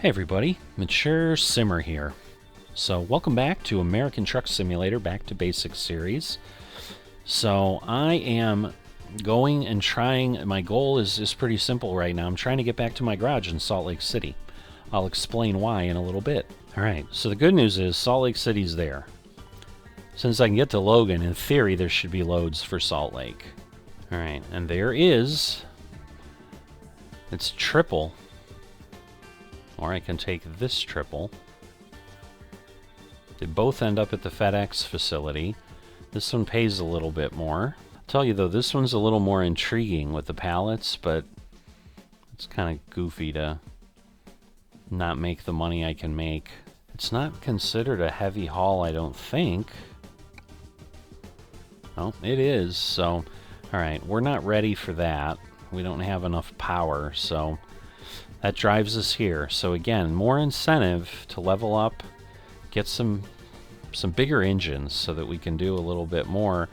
Hey everybody, Mature Simmer here. So welcome back to American Truck Simulator Back to Basics series. So I am going and trying, my goal is pretty simple right now. I'm trying to get back to my garage in Salt Lake City. I'll explain why in a little bit. Alright, so the good news is Salt Lake City's there. Since I can get to Logan, in theory there should be loads for Salt Lake. Alright, and there is. It's triple. Or I can take this triple. They both end up at the FedEx facility. This one pays a little bit more. I'll tell you though, this one's a little more intriguing with the pallets, but it's kind of goofy to not make the money I can make. It's not considered a heavy haul, I don't think. Oh, it is, so alright, we're not ready for that. We don't have enough power, so that drives us here. So again, more incentive to level up, get some bigger engines so that we can do a little bit more.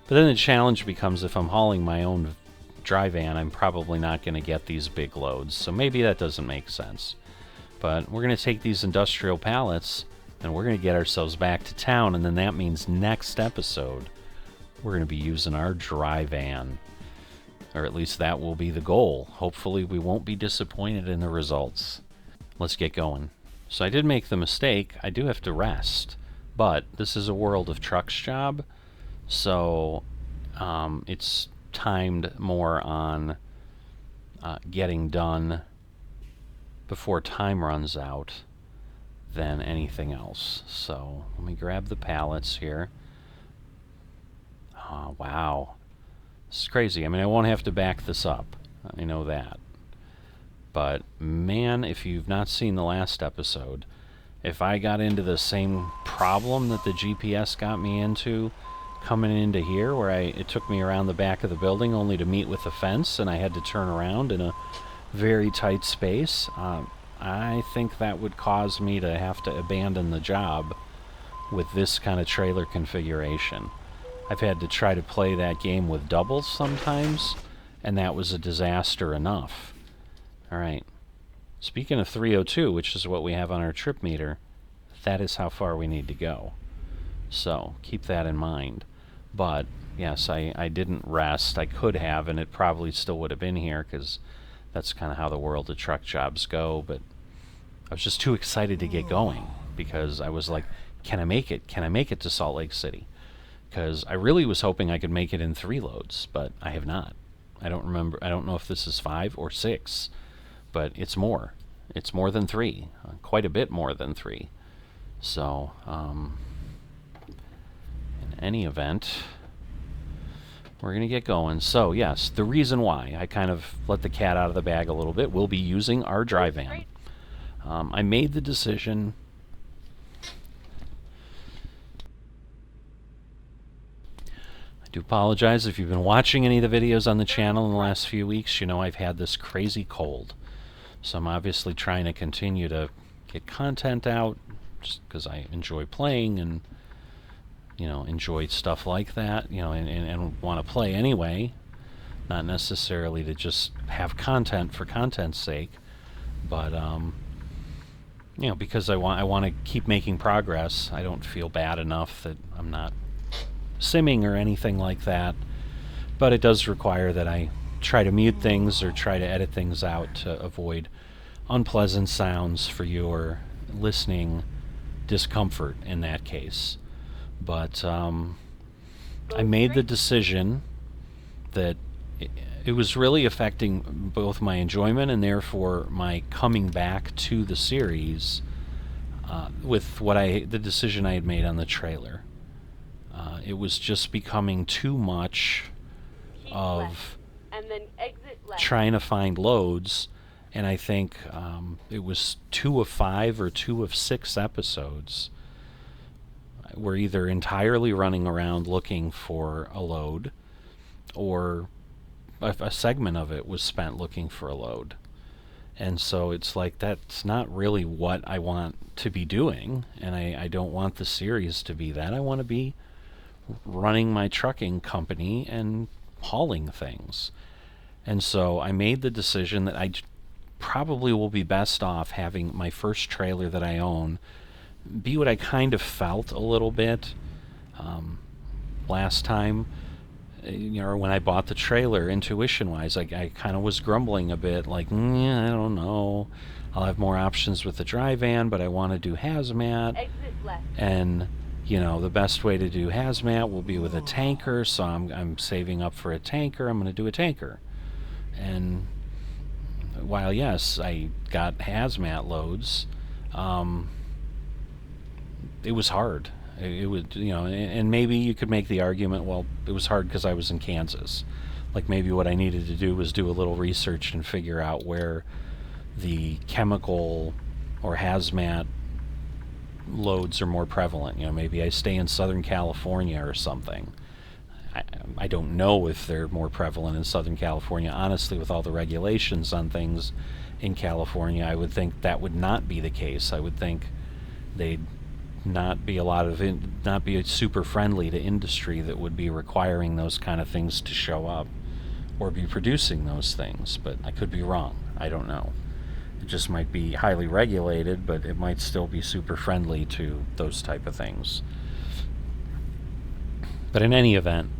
But then the challenge becomes, if I'm hauling my own dry van, I'm probably not going to get these big loads. So maybe that doesn't make sense. But we're going to take these industrial pallets and we're going to get ourselves back to town, and then that means next episode we're going to be using our dry van. Or at least that will be the goal. Hopefully we won't be disappointed in the results. Let's get going. So I did make the mistake. I do have to rest. But this is a World of Trucks job. So it's timed more on getting done before time runs out than anything else. So let me grab the pallets here. Oh, wow. It's crazy. I mean, I won't have to back this up. I know that. But, man, if you've not seen the last episode, if I got into the same problem that the GPS got me into coming into here, where it took me around the back of the building only to meet with the fence, and I had to turn around in a very tight space, I think that would cause me to have to abandon the job with this kind of trailer configuration. I've had to try to play that game with doubles sometimes, and that was a disaster enough. Alright. Speaking of 302, which is what we have on our trip meter, that is how far we need to go. So, keep that in mind. But, yes, I didn't rest. I could have, and it probably still would have been here, because that's kind of how the World of Truck jobs go, but I was just too excited to get going, because I was like, can I make it? Can I make it to Salt Lake City? Because I really was hoping I could make it in 3 loads, but I have not. I don't remember. I don't know if this is 5 or 6, but it's more. It's more than 3, quite a bit more than 3. So, in any event, we're going to get going. So, yes, the reason why I kind of let the cat out of the bag a little bit, we'll be using our dry van. I made the decision. I do apologize if you've been watching any of the videos on the channel in the last few weeks. You know I've had this crazy cold. So I'm obviously trying to continue to get content out just because I enjoy playing and, you know, enjoy stuff like that, you know, and want to play anyway. Not necessarily to just have content for content's sake, but, you know, because I want to keep making progress. I don't feel bad enough that I'm not simming or anything like that, but it does require that I try to mute things or try to edit things out to avoid unpleasant sounds for your listening discomfort in that case. But I made the decision that it was really affecting both my enjoyment and therefore my coming back to the series with the decision I had made on the trailer. It was just becoming too much of trying to find loads, and I think it was 2 of 5 or 2 of 6 episodes were either entirely running around looking for a load, or a segment of it was spent looking for a load. And so it's like, that's not really what I want to be doing, and I don't want the series to be that. I want to be running my trucking company and hauling things. And so I made the decision that probably will be best off having my first trailer that I own be what I kind of felt a little bit last time. When I bought the trailer, intuition-wise, I kind of was grumbling a bit, like, I don't know. I'll have more options with the dry van, but I want to do hazmat. Exit left. And, the best way to do hazmat will be with a tanker, so I'm saving up for a tanker. I'm going to do a tanker. And while, yes, I got hazmat loads, it was hard. It would, and maybe you could make the argument, well, it was hard because I was in Kansas. Like, maybe what I needed to do was do a little research and figure out where the chemical or hazmat loads are more prevalent. Maybe I stay in Southern California or something. I don't know if they're more prevalent in Southern California. Honestly, with all the regulations on things in California, I would think that would not be the case. I would think they'd not be not be super friendly to industry that would be requiring those kind of things to show up or be producing those things. But I could be wrong. I don't know. It just might be highly regulated, but it might still be super friendly to those type of things. But in any event,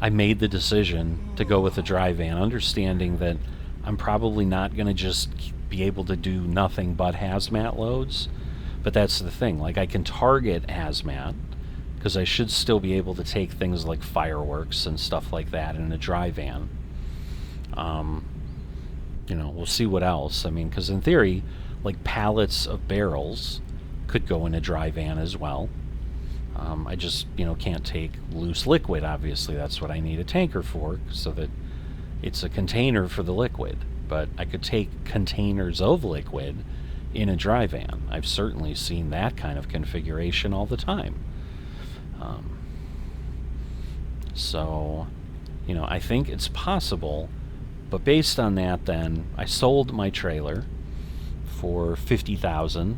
I made the decision to go with the dry van, understanding that I'm probably not going to just be able to do nothing but hazmat loads. But that's the thing. Like, I can target hazmat because I should still be able to take things like fireworks and stuff like that in a dry van. We'll see what else. I mean, because in theory, like, pallets of barrels could go in a dry van as well. I just, can't take loose liquid, obviously. That's what I need a tanker for, so that it's a container for the liquid. But I could take containers of liquid in a dry van. I've certainly seen that kind of configuration all the time. So, I think it's possible. But based on that, then, I sold my trailer for $50,000,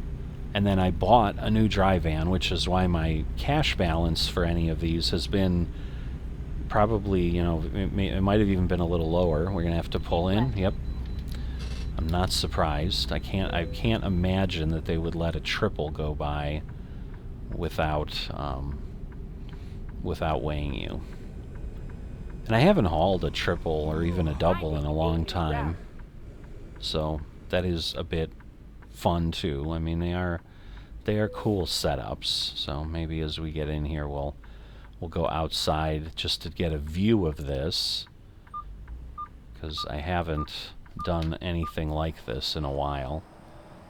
and then I bought a new dry van, which is why my cash balance for any of these has been probably, it might have even been a little lower. We're gonna have to pull in. Yep. I'm not surprised. I can't imagine that they would let a triple go by without weighing you. And I haven't hauled a triple or even a double in a long time, so that is a bit fun too. I mean, they are cool setups. So maybe as we get in here, we'll go outside just to get a view of this, because I haven't done anything like this in a while.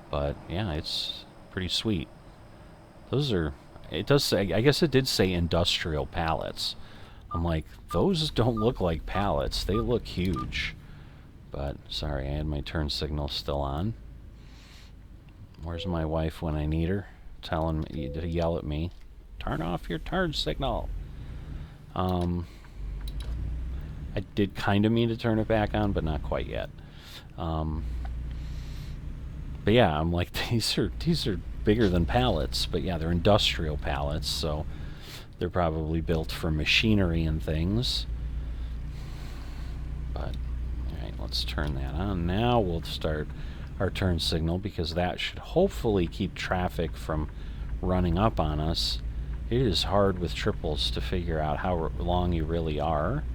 But yeah, it's pretty sweet. Those are, it does say, I guess it did say industrial pallets. I'm like, those don't look like pallets. They look huge. But sorry, I had my turn signal still on. Where's my wife when I need her? Telling me to yell at me, turn off your turn signal. I did kind of mean to turn it back on, but not quite yet. But yeah, I'm like, these are bigger than pallets, but yeah, they're industrial pallets, so they're probably built for machinery and things. But alright, let's turn that on. Now we'll start our turn signal, because that should hopefully keep traffic from running up on us. It is hard with triples to figure out how long you really are.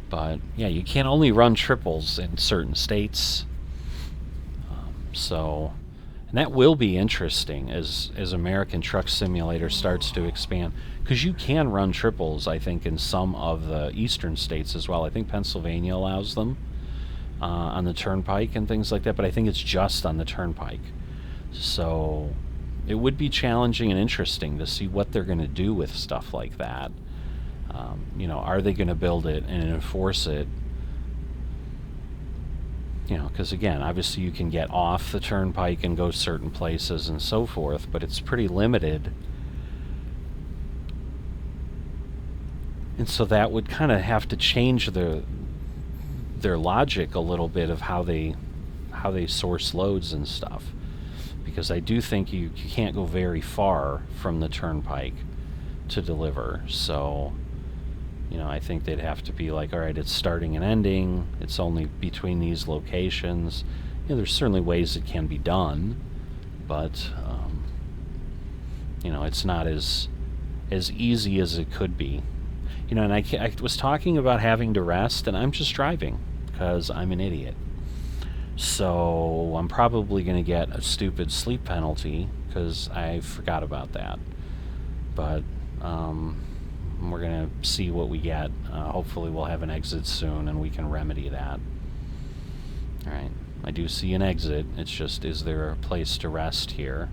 But yeah, you can only run triples in certain states. And that will be interesting as American Truck Simulator starts to expand, because you can run triples, I think, in some of the eastern states as well. I think Pennsylvania allows them on the turnpike and things like that, but I think it's just on the turnpike. So it would be challenging and interesting to see what they're going to do with stuff like that. Are they going to build it and enforce it? Because again, obviously you can get off the turnpike and go certain places and so forth, but it's pretty limited. And so that would kind of have to change their logic a little bit of how they source loads and stuff. Because I do think you can't go very far from the turnpike to deliver. So, You know, I think they'd have to be like, all right, it's starting and ending. It's only between these locations. You know, there's certainly ways it can be done, but you know, it's not as easy as it could be. You know, and I was talking about having to rest, and I'm just driving because I'm an idiot. So I'm probably going to get a stupid sleep penalty because I forgot about that. But we're going to see what we get. Hopefully we'll have an exit soon and we can remedy that. Alright, I do see an exit. It's just, is there a place to rest here?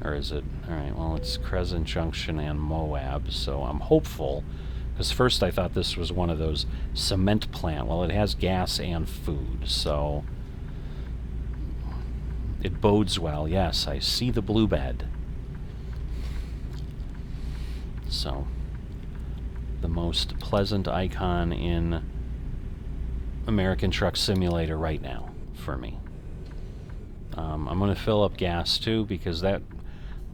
Or is it... Alright, well, it's Crescent Junction and Moab, so I'm hopeful. Because first I thought this was one of those cement plant. Well, it has gas and food, so... It bodes well. Yes, I see the blue bed. So, the most pleasant icon in American Truck Simulator right now, for me. I'm going to fill up gas, too, because that...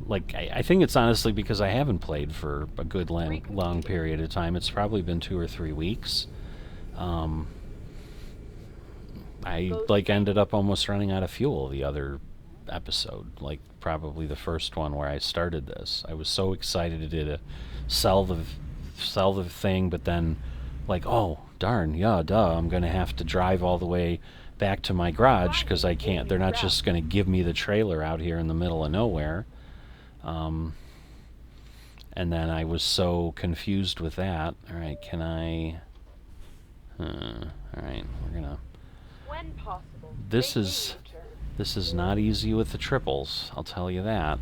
Like, I think it's honestly because I haven't played for a good long period of time. It's probably been 2 or 3 weeks. I, like, ended up almost running out of fuel the other episode. Like, probably the first one where I started this. I was so excited to sell the thing, but then, like, oh, darn, yeah, duh, I'm going to have to drive all the way back to my garage because I can't. They're not just going to give me the trailer out here in the middle of nowhere. And then I was so confused with that. Alright, can I... Alright, we're gonna... When possible, This is not easy with the triples, I'll tell you that.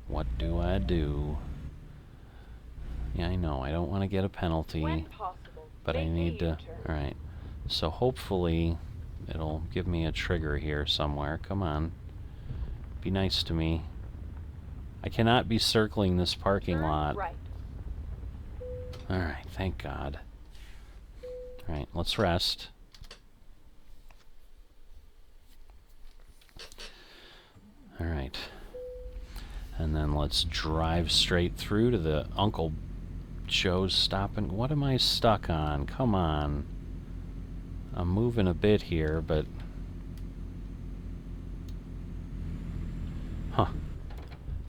What do I do? Yeah, I know, I don't want to get a penalty, but I need to... Alright, so hopefully it'll give me a trigger here somewhere. Come on. Be nice to me. I cannot be circling this parking lot. Right. Alright, thank God. Alright, let's rest. Alright. And then let's drive straight through to the Uncle Joe's stopping. What am I stuck on? Come on. I'm moving a bit here, but... Huh.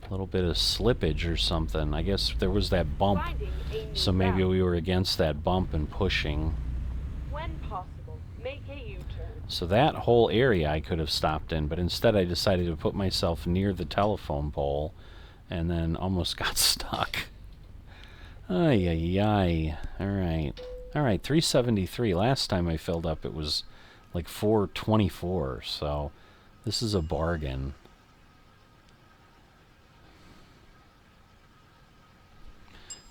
A little bit of slippage or something. I guess there was that bump, so maybe we were against that bump and pushing. When possible, make a U-turn. So that whole area I could have stopped in, but instead I decided to put myself near the telephone pole and then almost got stuck. Ay, ay, ay. Alright. Alright, 373. Last time I filled up it was like 424, so this is a bargain.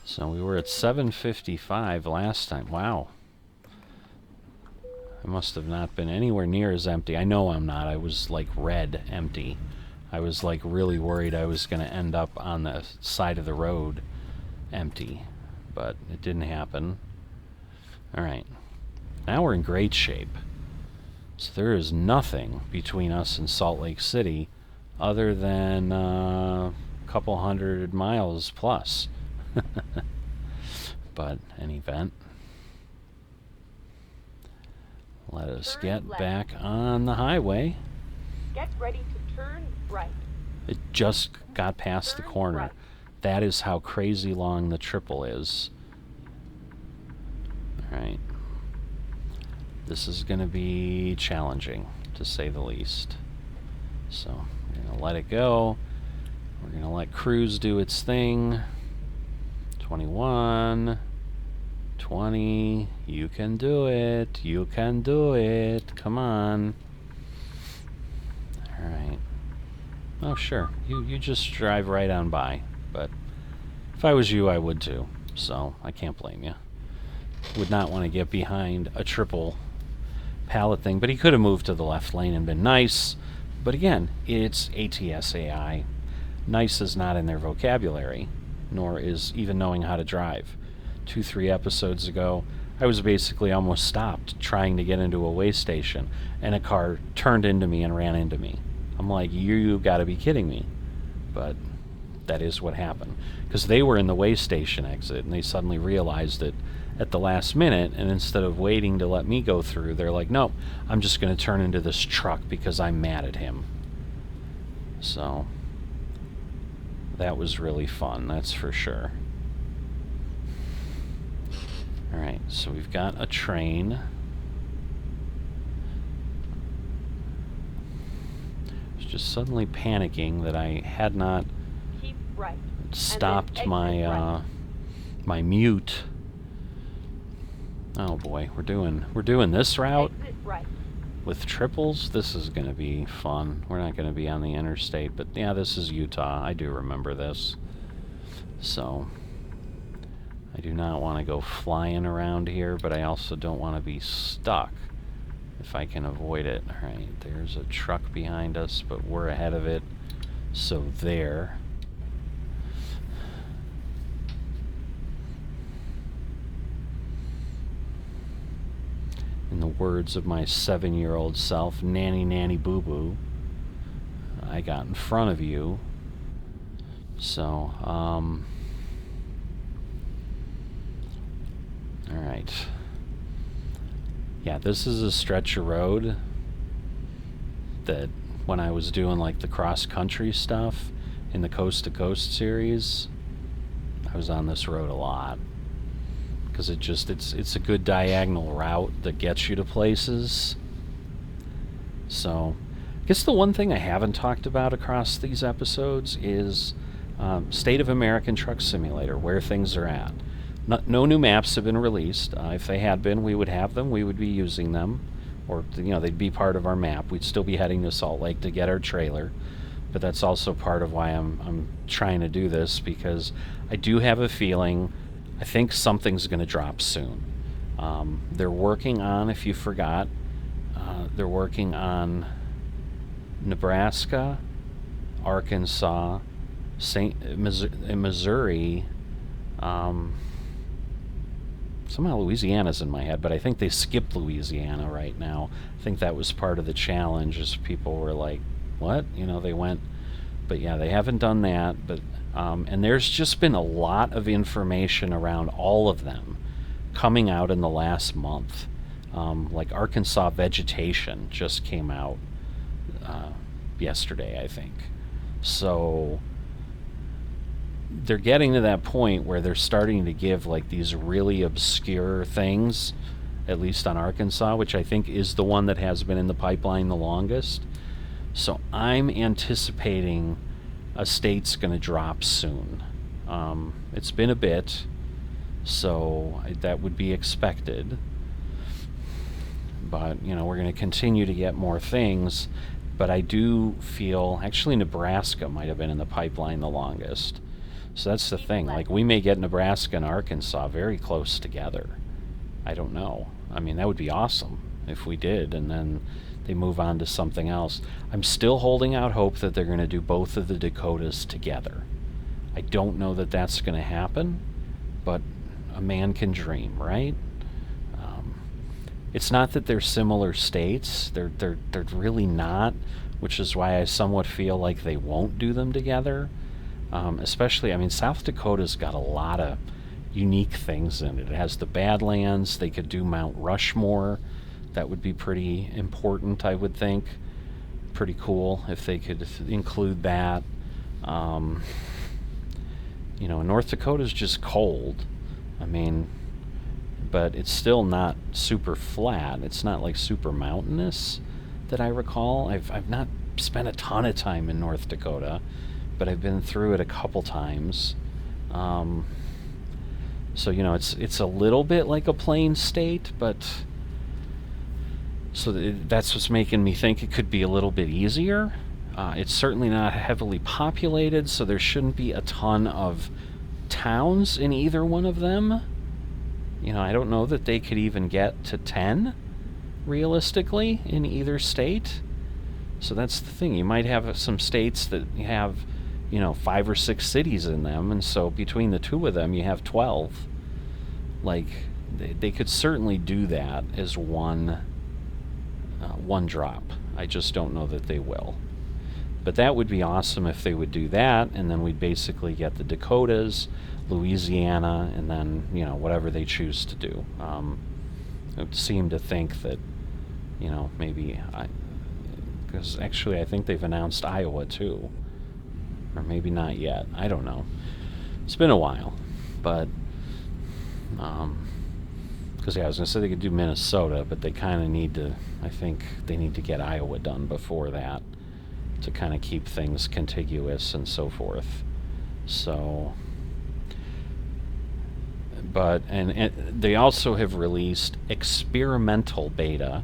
So we were at 755 last time. Wow. I must have not been anywhere near as empty. I know I'm not. I was like red empty. I was like really worried I was going to end up on the side of the road empty. But it didn't happen. Alright. Now we're in great shape. So there is nothing between us and Salt Lake City other than a couple 100 miles plus. But an event. Let us get back on the highway. Get ready to turn right. It just got past the corner. Right. That is how crazy long the triple is. Alright. This is going to be challenging, to say the least. So, we're going to let it go. We're going to let cruise do its thing. 21, 20, you can do it, you can do it, come on. Alright. Oh, sure, you just drive right on by, but if I was you, I would too, so I can't blame you. Would not want to get behind a triple pallet thing, but he could have moved to the left lane and been nice, but again, it's ATS AI. Nice is not in their vocabulary, nor is even knowing how to drive. 2-3 episodes ago, I was basically almost stopped trying to get into a way station, and a car turned into me and ran into me. I'm like, you gotta be kidding me. But that is what happened. Because they were in the way station exit, and they suddenly realized it at the last minute, and instead of waiting to let me go through, they're like, no, I'm just going to turn into this truck because I'm mad at him. So that was really fun, that's for sure. Alright, so we've got a train. I was just suddenly panicking that I had not Keep right. stopped my my mute. Oh boy, we're doing this route Exit right. with triples. This is going to be fun. We're not going to be on the interstate, but yeah, this is Utah. I do remember this. So I do not want to go flying around here, but I also don't want to be stuck if I can avoid it. Alright, there's a truck behind us, but we're ahead of it. So there. In the words of my 7-year-old self, nanny nanny boo boo, I got in front of you. So, alright. Yeah, this is a stretch of road that when I was doing like the cross-country stuff in the Coast to Coast series, I was on this road a lot. Because it's a good diagonal route that gets you to places. So, I guess the one thing I haven't talked about across these episodes is State of American Truck Simulator, where things are at. No new maps have been released. If they had been, we would have them. We would be using them, or they'd be part of our map. We'd still be heading to Salt Lake to get our trailer. But that's also part of why I'm trying to do this, because I do have a feeling I think something's going to drop soon. They're working on, if you forgot, they're working on Nebraska, Arkansas, Missouri. Somehow Louisiana's in my head, but I think they skipped Louisiana right now. I think that was part of the challenge, as people were like, what? They went. But yeah, they haven't done that. But and there's just been a lot of information around all of them coming out in the last month. Like Arkansas vegetation just came out yesterday, I think. So they're getting to that point where they're starting to give like these really obscure things, at least on Arkansas, which I think is the one that has been in the pipeline the longest. So I'm anticipating a state's going to drop soon. It's been a bit, so that would be expected. But, we're going to continue to get more things. But I do feel, actually Nebraska might have been in the pipeline the longest. So that's the thing. Like, we may get Nebraska and Arkansas very close together. I don't know. I mean, that would be awesome if we did, and then they move on to something else. I'm still holding out hope that they're going to do both of the Dakotas together. I don't know that that's going to happen, but a man can dream, right? It's not that they're similar states. They're really not, which is why I somewhat feel like they won't do them together. Especially, I mean, South Dakota's got a lot of unique things in it. It has the Badlands. They could do Mount Rushmore. That would be pretty important, I would think. Pretty cool if they could include that. North Dakota's just cold. I mean, but it's still not super flat. It's not like super mountainous that I recall. I've not spent a ton of time in North Dakota, but I've been through it a couple times. So it's a little bit like a plain state, but so that's what's making me think it could be a little bit easier. It's certainly not heavily populated, so there shouldn't be a ton of towns in either one of them. I don't know that they could even get to 10, realistically, in either state. So that's the thing. You might have some states that have, 5 or 6 cities in them, and so between the two of them, you have 12. Like, they could certainly do that as one drop. I just don't know that they will. But that would be awesome if they would do that, and then we'd basically get the Dakotas, Louisiana, and then, you know, whatever they choose to do. It would seem to think that, you know, maybe because actually I think they've announced Iowa too, or maybe not yet. I don't know. It's been a while, but because yeah, I was gonna say they could do Minnesota, but they kind of need to. I think they need to get Iowa done before that to kind of keep things contiguous and so forth. So, but and they also have released experimental beta,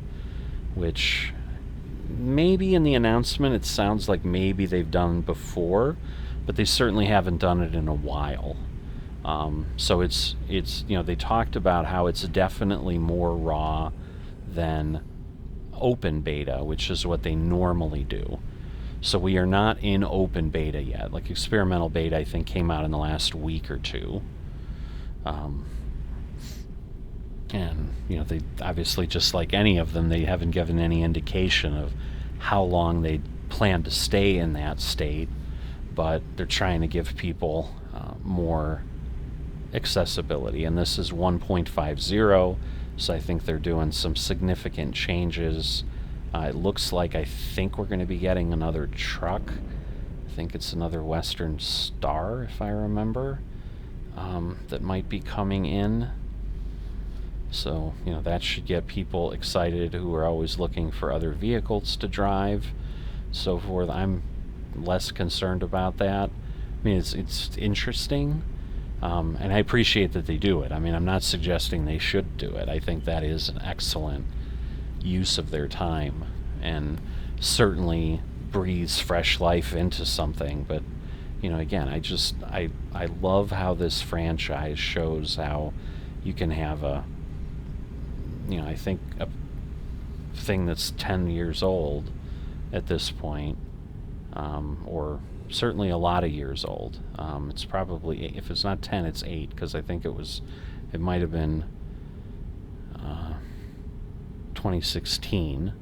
which maybe in the announcement it sounds like maybe they've done before, but they certainly haven't done it in a while. So it's you know, they talked about how it's definitely more raw than open beta, which is what they normally do. So we are not in open beta yet. Like experimental beta, I think came out in the last week or two. And you know, they obviously, just like any of them, they haven't given any indication of how long they plan to stay in that state, but they're trying to give people more accessibility, and this is 1.50, so I think they're doing some significant changes. It looks like I think we're going to be getting another truck. I think it's another Western Star, if I remember, that might be coming in. So, you know, that should get people excited who are always looking for other vehicles to drive, so forth. I'm less concerned about that. I mean, it's interesting. And I appreciate that they do it. I mean, I'm not suggesting they should do it. I think that is an excellent use of their time and certainly breathes fresh life into something. But, you know, again, I love how this franchise shows how you can have a, you know, I think a thing that's 10 years old at this point, or certainly a lot of years old. It's probably, if it's not 10, it's 8, because I think it might have been 2016,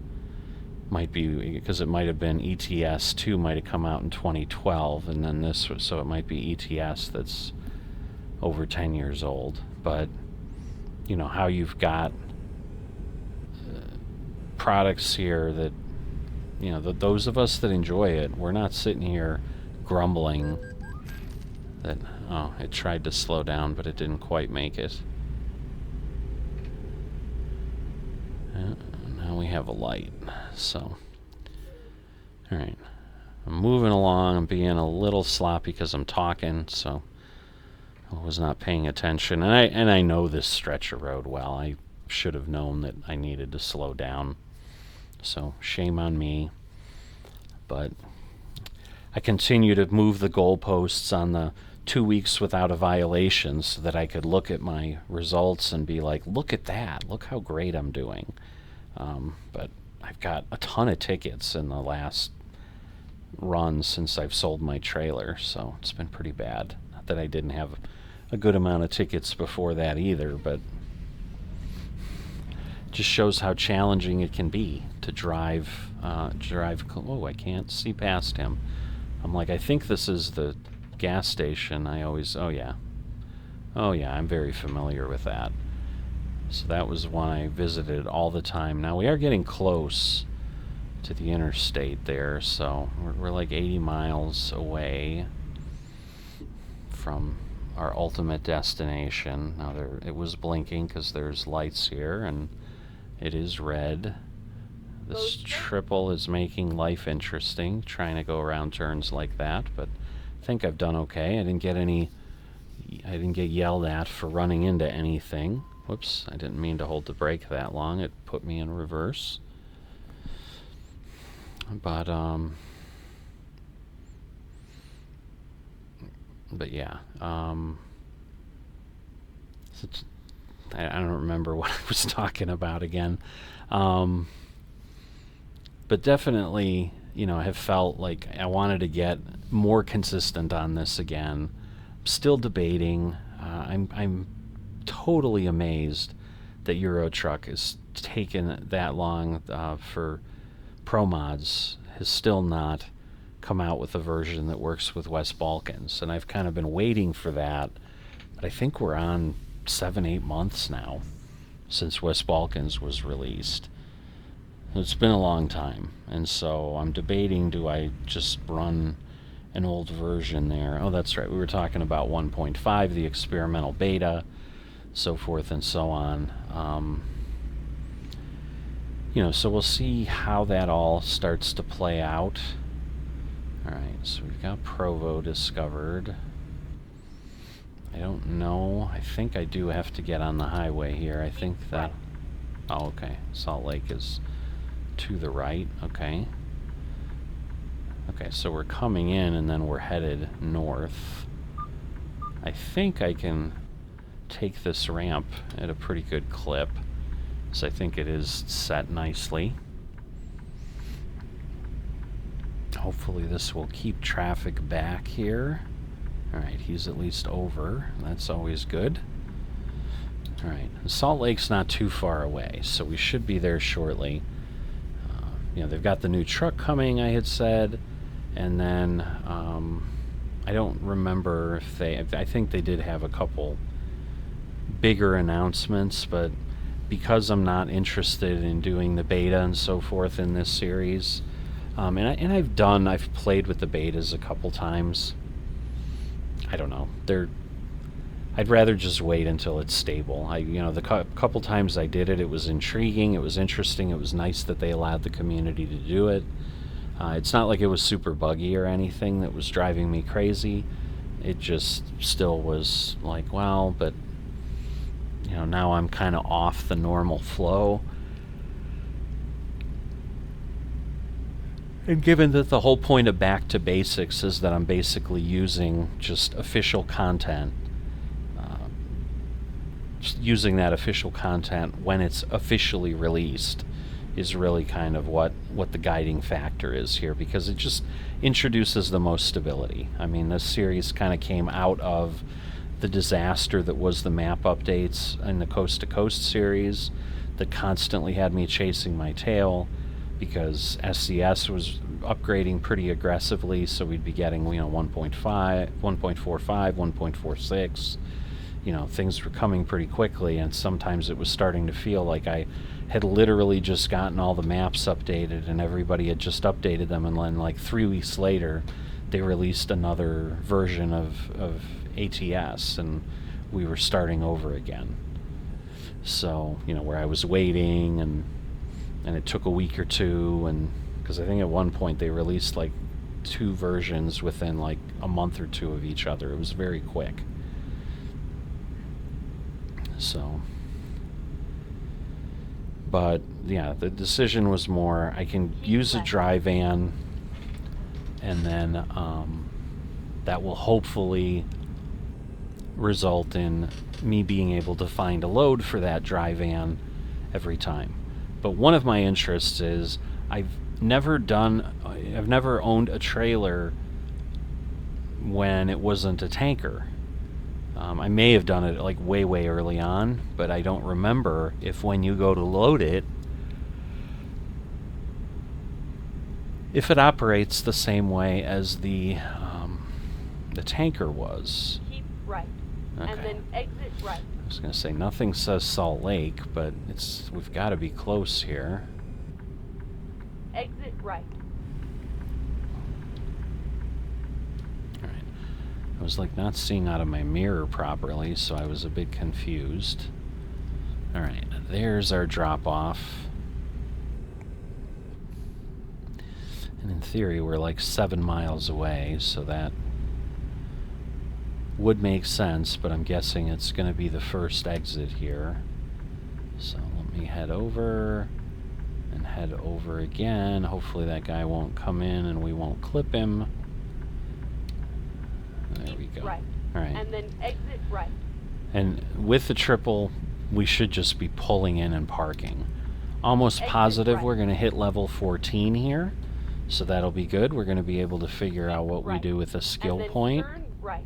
might be, because it might have been ETS 2 might have come out in 2012, and then this, so it might be ETS that's over 10 years old. But, you know, how you've got products here that, you know, those of us that enjoy it, we're not sitting here grumbling that, oh, it tried to slow down, but it didn't quite make it. Now we have a light, so. Alright. I'm moving along. I'm being a little sloppy because I'm talking, so I was not paying attention. And I know this stretch of road well. I should have known that I needed to slow down. So, shame on me. But I continue to move the goalposts on the 2 weeks without a violation so that I could look at my results and be like, look at that. Look how great I'm doing. But I've got a ton of tickets in the last run since I've sold my trailer, so it's been pretty bad. Not that I didn't have a good amount of tickets before that either, but it just shows how challenging it can be to drive. Oh, I can't see past him. I'm like, I think this is the gas station. Oh yeah, I'm very familiar with that. So that was one I visited all the time. Now we are getting close to the interstate there, so we're like 80 miles away from our ultimate destination. Now it was blinking because there's lights here, and it is red. This triple is making life interesting, trying to go around turns like that, but I think I've done okay. I didn't get yelled at for running into anything. Whoops, I didn't mean to hold the brake that long. It put me in reverse. But yeah. I don't remember what I was talking about again. But definitely, you know, I have felt like I wanted to get more consistent on this again. I'm still debating. I'm totally amazed that Euro Truck has taken that long for Pro Mods, has still not come out with a version that works with West Balkans, and I've kind of been waiting for that. But I think we're on 7-8 months now since West Balkans was released. It's been a long time, and so I'm debating, do I just run an old version there? Oh, that's right, we were talking about 1.5, the experimental beta, so forth and so on. So we'll see how that all starts to play out. Alright, so we've got Provo discovered. I don't know. I think I do have to get on the highway here. I think that... Oh, okay. Salt Lake is to the right. Okay. Okay, so we're coming in and then we're headed north. I think I can take this ramp at a pretty good clip. So I think it is set nicely. Hopefully this will keep traffic back here. Alright, he's at least over. That's always good. Alright, Salt Lake's not too far away, so we should be there shortly. They've got the new truck coming, I had said, and then I don't remember if I think they did have a couple bigger announcements, but because I'm not interested in doing the beta and so forth in this series, and I've played with the betas a couple times. I don't know. I'd rather just wait until it's stable. The couple times I did it, it was intriguing, it was interesting, it was nice that they allowed the community to do it. It's not like it was super buggy or anything that was driving me crazy. It just still was like, well, but now I'm kind of off the normal flow. And given that the whole point of Back to Basics is that I'm basically using just official content, just using that official content when it's officially released is really kind of what the guiding factor is here, because it just introduces the most stability. I mean, this series kind of came out of the disaster that was the map updates in the Coast to Coast series that constantly had me chasing my tail, because SCS was upgrading pretty aggressively, so we'd be getting 1.5, 1.45, 1.46. Things were coming pretty quickly, and sometimes it was starting to feel like I had literally just gotten all the maps updated and everybody had just updated them, and then like 3 weeks later they released another version of ATS and we were starting over again. So, where I was waiting and it took a week or two, and because I think at one point they released like 2 versions within like a month or 2 of each other. It was very quick. So, but yeah, the decision was more, I can use a dry van, and then that will hopefully result in me being able to find a load for that dry van every time. But one of my interests is I've never owned a trailer when it wasn't a tanker. I may have done it like way early on, but I don't remember if when you go to load it, if it operates the same way as the tanker was. Keep right, Okay. and then exit right. I was going to say, nothing says Salt Lake, but we've got to be close here. Exit right. Alright. I was like not seeing out of my mirror properly, so I was a bit confused. Alright, there's our drop-off. And in theory, we're like 7 miles away, so that would make sense, but I'm guessing it's going to be the first exit here. So let me head over and head over again. Hopefully that guy won't come in and we won't clip him. There we go. Right. All right. And then exit right. And with the triple, we should just be pulling in and parking. Almost Exit positive right. we're going to hit level 14 here, so that'll be good. We're going to be able to figure out what we Right. do with a skill and then point. Turn right.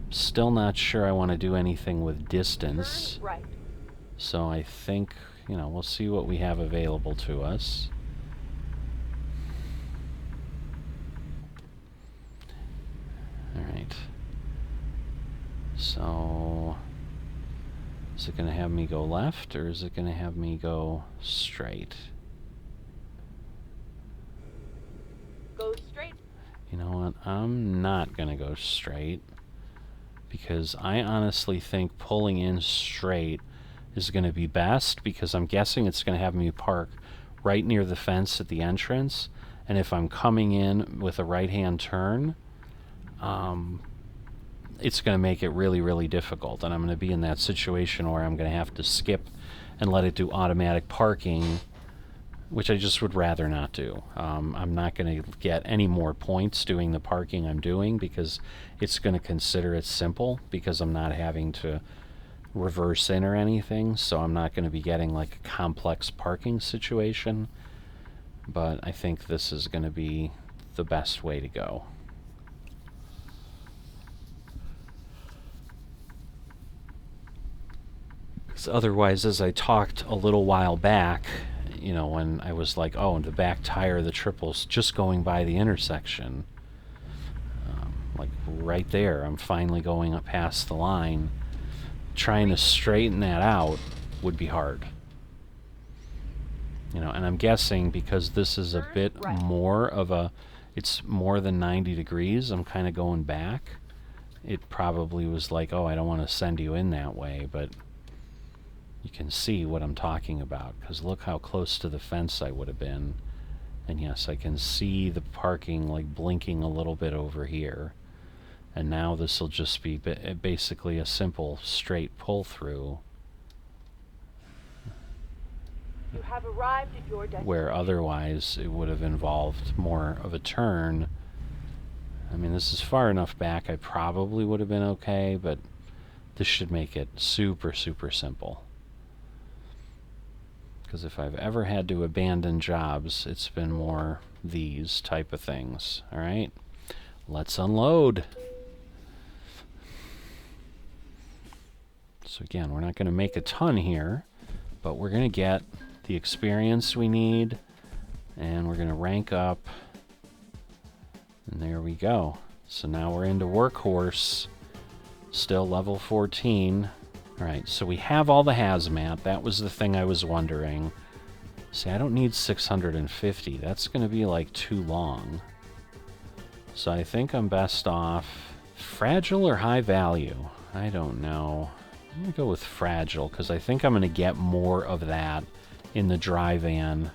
Still not sure I want to do anything with distance. Turn right. So I think, we'll see what we have available to us. So, is it going to have me go left, or is it going to have me go straight? Go straight. You know what? I'm not going to go straight, because I honestly think pulling in straight is going to be best, because I'm guessing it's going to have me park right near the fence at the entrance, and if I'm coming in with a right-hand turn, it's going to make it really, really difficult, and I'm going to be in that situation where I'm going to have to skip and let it do automatic parking, which I just would rather not do. I'm not going to get any more points doing the parking I'm doing, because it's going to consider it simple, because I'm not having to reverse in or anything, so I'm not going to be getting like a complex parking situation. But I think this is going to be the best way to go. Otherwise, as I talked a little while back, you know, when I was like, oh, the back tire of the triple's just going by the intersection, like right there, I'm finally going up past the line. Trying to straighten that out would be hard. You know, and I'm guessing because this is a bit more of a, it's more than 90 degrees, I'm kind of going back. It probably was like, oh, I don't want to send you in that way, but you can see what I'm talking about, because look how close to the fence I would have been. And yes, I can see the parking like blinking a little bit over here. And now this will just be basically a simple straight pull through. You have arrived at your destination. Where otherwise it would have involved more of a turn. I mean, this is far enough back, I probably would have been okay, but this should make it super, super simple. Because if I've ever had to abandon jobs, it's been more these type of things. Alright, let's unload. So again, we're not going to make a ton here, but we're going to get the experience we need, and we're going to rank up. And there we go. So now we're into Workhorse, still level 14. Alright, so we have all the hazmat. That was the thing I was wondering. See, I don't need 650. That's going to be like too long. So I think I'm best off fragile or high value. I don't know. I'm going to go with fragile, because I think I'm going to get more of that in the dry van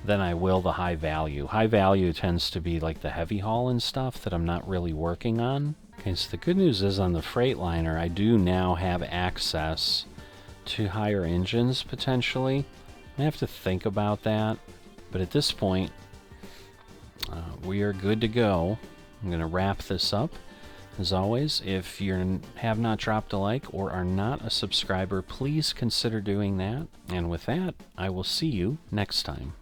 than I will the high value. High value tends to be like the heavy haul and stuff that I'm not really working on. Okay, so the good news is on the Freightliner, I do now have access to higher engines, potentially. I have to think about that, but at this point, we are good to go. I'm going to wrap this up. As always, if you have not dropped a like or are not a subscriber, please consider doing that. And with that, I will see you next time.